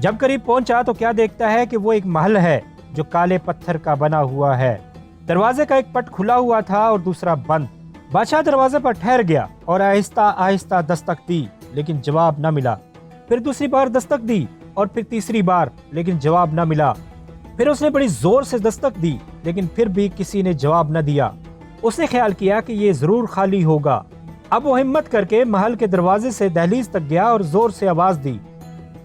جب قریب پہنچا تو کیا دیکھتا ہے کہ وہ ایک محل ہے جو کالے پتھر کا بنا ہوا ہے۔ دروازے کا ایک پٹ کھلا ہوا تھا اور دوسرا بند۔ بادشاہ دروازے پر ٹھہر گیا اور آہستہ آہستہ دستک دی، لیکن جواب نہ ملا۔ پھر دوسری بار دستک دی اور پھر تیسری بار، لیکن جواب نہ ملا۔ پھر اس نے بڑی زور سے دستک دی، لیکن پھر بھی کسی نے جواب نہ دیا۔ اس نے خیال کیا کہ یہ ضرور خالی ہوگا۔ اب وہ ہمت کر کے محل کے دروازے سے دہلیز تک گیا اور زور سے آواز دی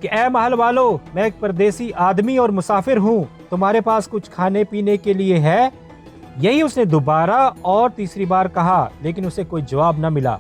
کہ اے محل والو، میں ایک پردیسی آدمی اور مسافر ہوں، تمہارے پاس کچھ کھانے پینے کے لیے ہے؟ یہی اس نے دوبارہ اور تیسری بار کہا، لیکن اسے کوئی جواب نہ ملا۔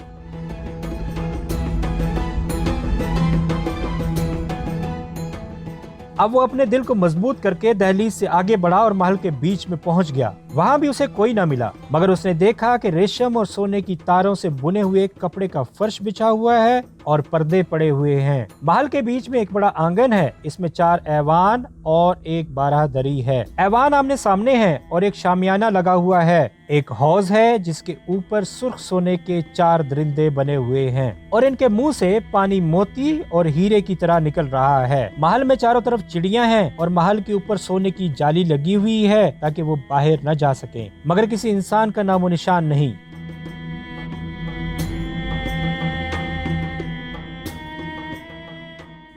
اب وہ اپنے دل کو مضبوط کر کے دہلیز سے آگے بڑھا اور محل کے بیچ میں پہنچ گیا۔ وہاں بھی اسے کوئی نہ ملا، مگر اس نے دیکھا کہ ریشم اور سونے کی تاروں سے بنے ہوئے کپڑے کا فرش بچھا ہوا ہے اور پردے پڑے ہوئے ہیں۔ محل کے بیچ میں ایک بڑا آنگن ہے، اس میں 4 ایوان اور ایک بارہ دری ہے۔ ایوان آمنے سامنے ہے اور ایک شامیانہ لگا ہوا ہے۔ ایک حوض ہے جس کے اوپر سرخ سونے کے 4 درندے بنے ہوئے ہیں اور ان کے منہ سے پانی موتی اور ہیرے کی طرح نکل رہا ہے۔ محل میں چاروں طرف چڑیاں ہیں اور محل کے اوپر سونے کی جالی لگی ہوئی ہے تاکہ وہ باہر نہ جا سکیں، مگر کسی انسان کا نام و نشان نہیں۔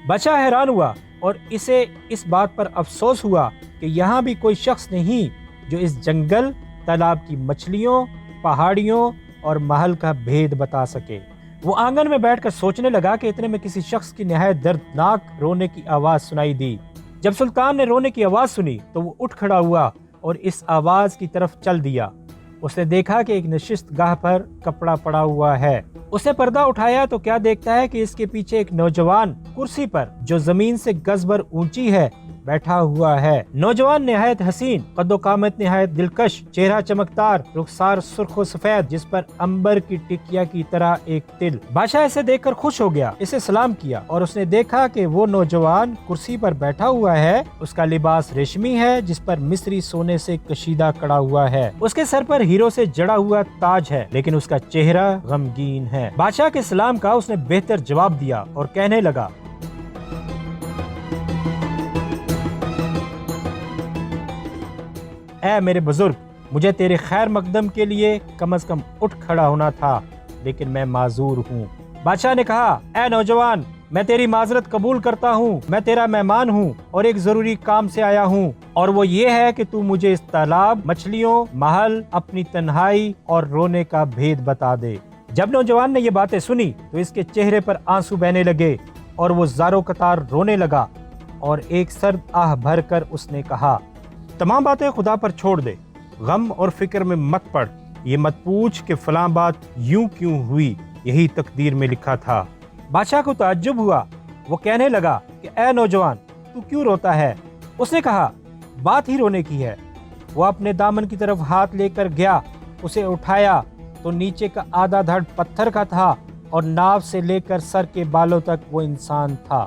بادشاہ حیران ہوا اور اسے اس بات پر افسوس ہوا کہ یہاں بھی کوئی شخص نہیں جو اس جنگل، تالاب کی مچھلیوں، پہاڑیوں اور محل کا بھید بتا سکے۔ وہ آنگن میں بیٹھ کر سوچنے لگا کہ اتنے میں کسی شخص کی نہایت دردناک رونے کی آواز سنائی دی۔ جب سلطان نے رونے کی آواز سنی تو وہ اٹھ کھڑا ہوا اور اس آواز کی طرف چل دیا۔ اس نے دیکھا کہ ایک نشست گاہ پر کپڑا پڑا ہوا ہے۔ اس نے پردہ اٹھایا تو کیا دیکھتا ہے کہ اس کے پیچھے ایک نوجوان کرسی پر جو زمین سے گز بھر اونچی ہے بیٹھا ہوا ہے۔ نوجوان نہایت حسین، قد و قامت نہایت دلکش، چہرہ چمکدار، رخسار سرخ و سفید جس پر عنبر کی ٹکیا کی طرح ایک تل۔ بادشاہ اسے دیکھ کر خوش ہو گیا، اسے سلام کیا اور اس نے دیکھا کہ وہ نوجوان کرسی پر بیٹھا ہوا ہے۔ اس کا لباس ریشمی ہے جس پر مصری سونے سے کشیدہ کڑا ہوا ہے۔ اس کے سر پر ہیروں سے جڑا ہوا تاج ہے، لیکن اس کا چہرہ غمگین ہے۔ بادشاہ کے سلام کا اس نے بہتر جواب دیا اور کہنے لگا، اے میرے بزرگ، مجھے تیرے خیر مقدم کے لیے کم از کم اٹھ کھڑا ہونا تھا، لیکن میں معذور ہوں۔ بادشاہ نے کہا، اے نوجوان، میں تیری معذرت قبول کرتا ہوں، میں تیرا مہمان ہوں اور ایک ضروری کام سے آیا ہوں، اور وہ یہ ہے کہ تو مجھے اس تالاب، مچھلیوں، محل، اپنی تنہائی اور رونے کا بھید بتا دے۔ جب نوجوان نے یہ باتیں سنی تو اس کے چہرے پر آنسو بہنے لگے اور وہ زارو قطار رونے لگا، اور ایک سرد آہ بھر کر اس نے کہا، تمام باتیں خدا پر چھوڑ دے، غم اور فکر میں مت پڑ، یہ مت پوچھ کہ فلاں بات یوں کیوں ہوئی، یہی تقدیر میں لکھا تھا۔ بادشاہ کو تعجب ہوا، وہ کہنے لگا کہ اے نوجوان، تو کیوں روتا ہے؟ اس نے کہا، بات ہی رونے کی ہے۔ وہ اپنے دامن کی طرف ہاتھ لے کر گیا، اسے اٹھایا تو نیچے کا آدھا دھڑ پتھر کا تھا اور ناف سے لے کر سر کے بالوں تک وہ انسان تھا۔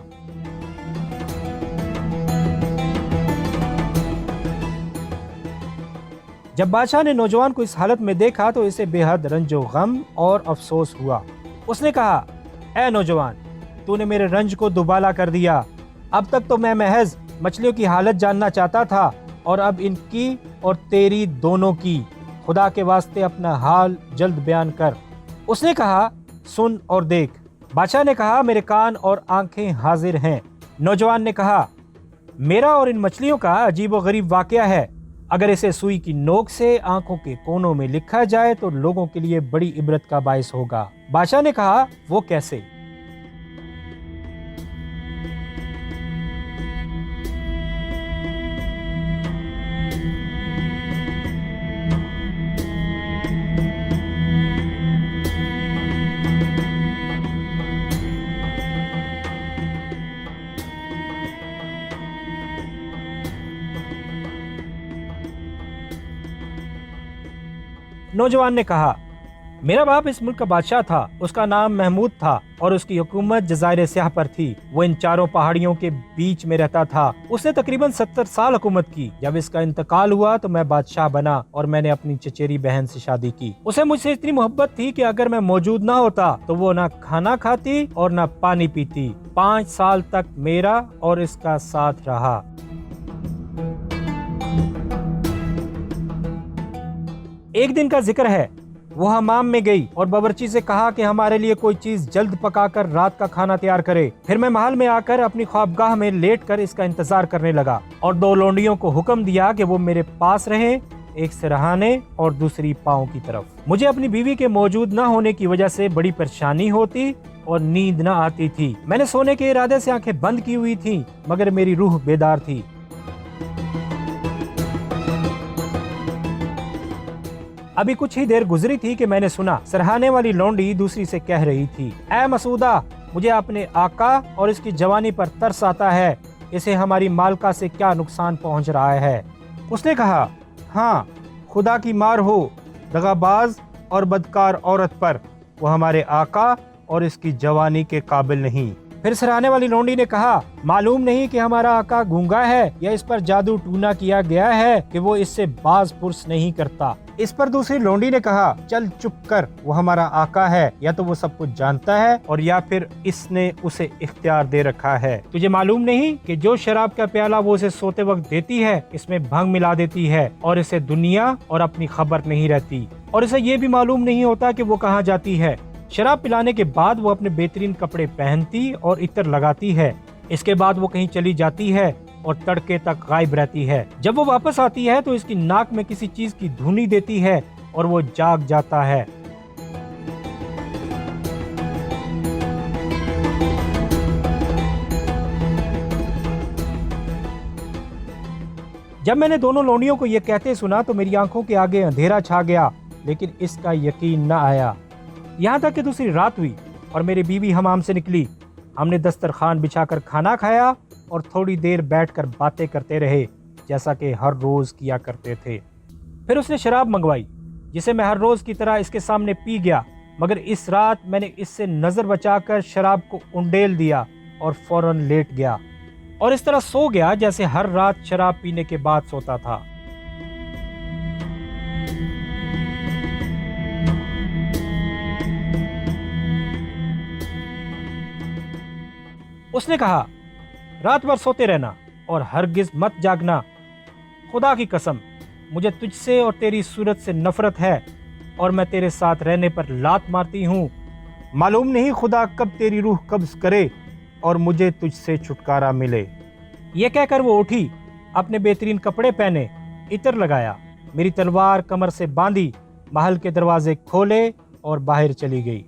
جب بادشاہ نے نوجوان کو اس حالت میں دیکھا تو اسے بے حد رنج و غم اور افسوس ہوا۔ اس نے کہا، اے نوجوان، تو نے میرے رنج کو دوبالا کر دیا۔ اب تک تو میں محض مچھلیوں کی حالت جاننا چاہتا تھا، اور اب ان کی اور تیری دونوں کی۔ خدا کے واسطے اپنا حال جلد بیان کر۔ اس نے کہا، سن اور دیکھ۔ بادشاہ نے کہا، میرے کان اور آنکھیں حاضر ہیں۔ نوجوان نے کہا، میرا اور ان مچھلیوں کا عجیب و غریب واقعہ ہے۔ اگر اسے سوئی کی نوک سے آنکھوں کے کونوں میں لکھا جائے تو لوگوں کے لیے بڑی عبرت کا باعث ہوگا۔ بادشاہ نے کہا، وہ کیسے؟ نوجوان نے کہا، میرا باپ اس ملک کا بادشاہ تھا، اس کا نام محمود تھا اور اس کی حکومت جزائر سیاہ پر تھی۔ وہ ان چاروں پہاڑیوں کے بیچ میں رہتا تھا۔ اس نے تقریباً 70 سال حکومت کی۔ جب اس کا انتقال ہوا تو میں بادشاہ بنا اور میں نے اپنی چچیری بہن سے شادی کی۔ اسے مجھ سے اتنی محبت تھی کہ اگر میں موجود نہ ہوتا تو وہ نہ کھانا کھاتی اور نہ پانی پیتی۔ 5 سال تک میرا اور اس کا ساتھ رہا۔ ایک دن کا ذکر ہے، وہ حمام میں گئی اور باورچی سے کہا کہ ہمارے لیے کوئی چیز جلد پکا کر رات کا کھانا تیار کرے۔ پھر میں محل میں آ کر اپنی خوابگاہ میں لیٹ کر اس کا انتظار کرنے لگا اور 2 لونڈیوں کو حکم دیا کہ وہ میرے پاس رہیں، ایک سرہانے اور دوسری پاؤں کی طرف۔ مجھے اپنی بیوی کے موجود نہ ہونے کی وجہ سے بڑی پریشانی ہوتی اور نیند نہ آتی تھی۔ میں نے سونے کے ارادے سے آنکھیں بند کی ہوئی تھیں مگر میری روح بیدار تھی۔ ابھی کچھ ہی دیر گزری تھی کہ میں نے سنا سرہانے والی لونڈی دوسری سے کہہ رہی تھی، اے مسعودہ، مجھے اپنے آقا اور اس کی جوانی پر ترس آتا ہے، اسے ہماری مالکہ سے کیا نقصان پہنچ رہا ہے۔ اس نے کہا، ہاں، خدا کی مار ہو دغاباز اور بدکار عورت پر، وہ ہمارے آقا اور اس کی جوانی کے قابل نہیں۔ پھر سرہانے والی لونڈی نے کہا، معلوم نہیں کہ ہمارا آقا گونگا ہے یا اس پر جادو ٹونا کیا گیا ہے کہ وہ اس سے باز پرس نہیں کرتا۔ اس پر دوسری لونڈی نے کہا، چل چپ کر، وہ ہمارا آقا ہے، یا تو وہ سب کچھ جانتا ہے اور یا پھر اس نے اسے اختیار دے رکھا ہے۔ تجھے معلوم نہیں کہ جو شراب کا پیالہ وہ اسے سوتے وقت دیتی ہے اس میں بھنگ ملا دیتی ہے اور اسے دنیا اور اپنی خبر نہیں رہتی، اور اسے یہ بھی معلوم نہیں ہوتا کہ وہ کہاں جاتی ہے۔ شراب پلانے کے بعد وہ اپنے بہترین کپڑے پہنتی اور عطر لگاتی ہے، اس کے بعد وہ کہیں چلی جاتی ہے اور تڑکے تک غائب رہتی ہے۔ جب وہ واپس آتی ہے تو اس کی ناک میں کسی چیز کی دھونی دیتی ہے اور وہ جاگ جاتا ہے۔ جب میں نے دونوں لونڈیوں کو یہ کہتے سنا تو میری آنکھوں کے آگے اندھیرا چھا گیا، لیکن اس کا یقین نہ آیا، یہاں تک کہ دوسری رات ہوئی اور میری بیوی حمام سے نکلی۔ ہم نے دسترخوان بچھا کر کھانا کھایا اور تھوڑی دیر بیٹھ کر باتیں کرتے رہے جیسا کہ ہر روز کیا کرتے تھے۔ پھر اس نے شراب منگوائی جسے میں ہر روز کی طرح اس کے سامنے پی گیا، مگر اس رات میں نے اس سے نظر بچا کر شراب کو انڈیل دیا اور فوراً لیٹ گیا اور اس طرح سو گیا جیسے ہر رات شراب پینے کے بعد سوتا تھا۔ اس نے کہا، رات بھر سوتے رہنا اور ہرگز مت جاگنا، خدا کی قسم مجھے تجھ سے اور تیری صورت سے نفرت ہے اور میں تیرے ساتھ رہنے پر لات مارتی ہوں۔ معلوم نہیں خدا کب تیری روح قبض کرے اور مجھے تجھ سے چھٹکارا ملے۔ یہ کہہ کر وہ اٹھی، اپنے بہترین کپڑے پہنے، عطر لگایا، میری تلوار کمر سے باندھی، محل کے دروازے کھولے اور باہر چلی گئی۔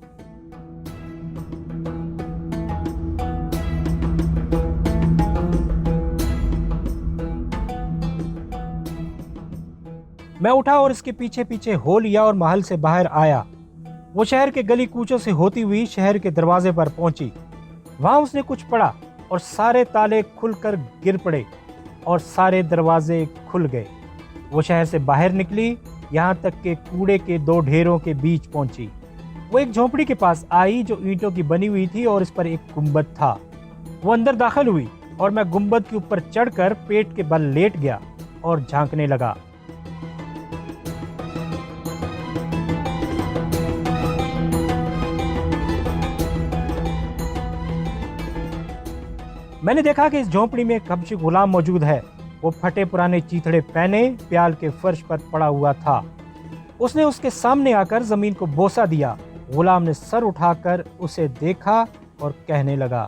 میں اٹھا اور اس کے پیچھے پیچھے ہو لیا اور محل سے باہر آیا۔ وہ شہر کے گلی کوچوں سے ہوتی ہوئی شہر کے دروازے پر پہنچی۔ وہاں اس نے کچھ پڑھا اور سارے تالے کھل کر گر پڑے اور سارے دروازے کھل گئے۔ وہ شہر سے باہر نکلی، یہاں تک کہ کوڑے کے 2 ڈھیروں کے بیچ پہنچی۔ وہ ایک جھونپڑی کے پاس آئی جو اینٹوں کی بنی ہوئی تھی اور اس پر ایک گنبد تھا۔ وہ اندر داخل ہوئی اور میں گنبد کے اوپر چڑھ کر پیٹ کے بل لیٹ گیا اور جھانکنے لگا۔ میں نے دیکھا کہ اس جھونپڑی میں ایک حبشی غلام موجود ہے۔ وہ پھٹے پرانے چیتڑے پہنے پیال کے فرش پر پڑا ہوا تھا۔ اس نے اس کے سامنے آ کر زمین کو بوسہ دیا۔ غلام نے سر اٹھا کر اسے دیکھا اور کہنے لگا،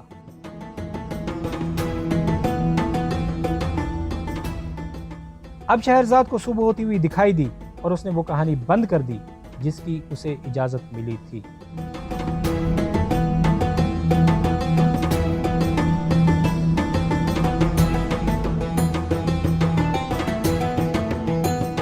اب شہرزاد کو صبح ہوتی ہوئی دکھائی دی اور اس نے وہ کہانی بند کر دی جس کی اسے اجازت ملی تھی۔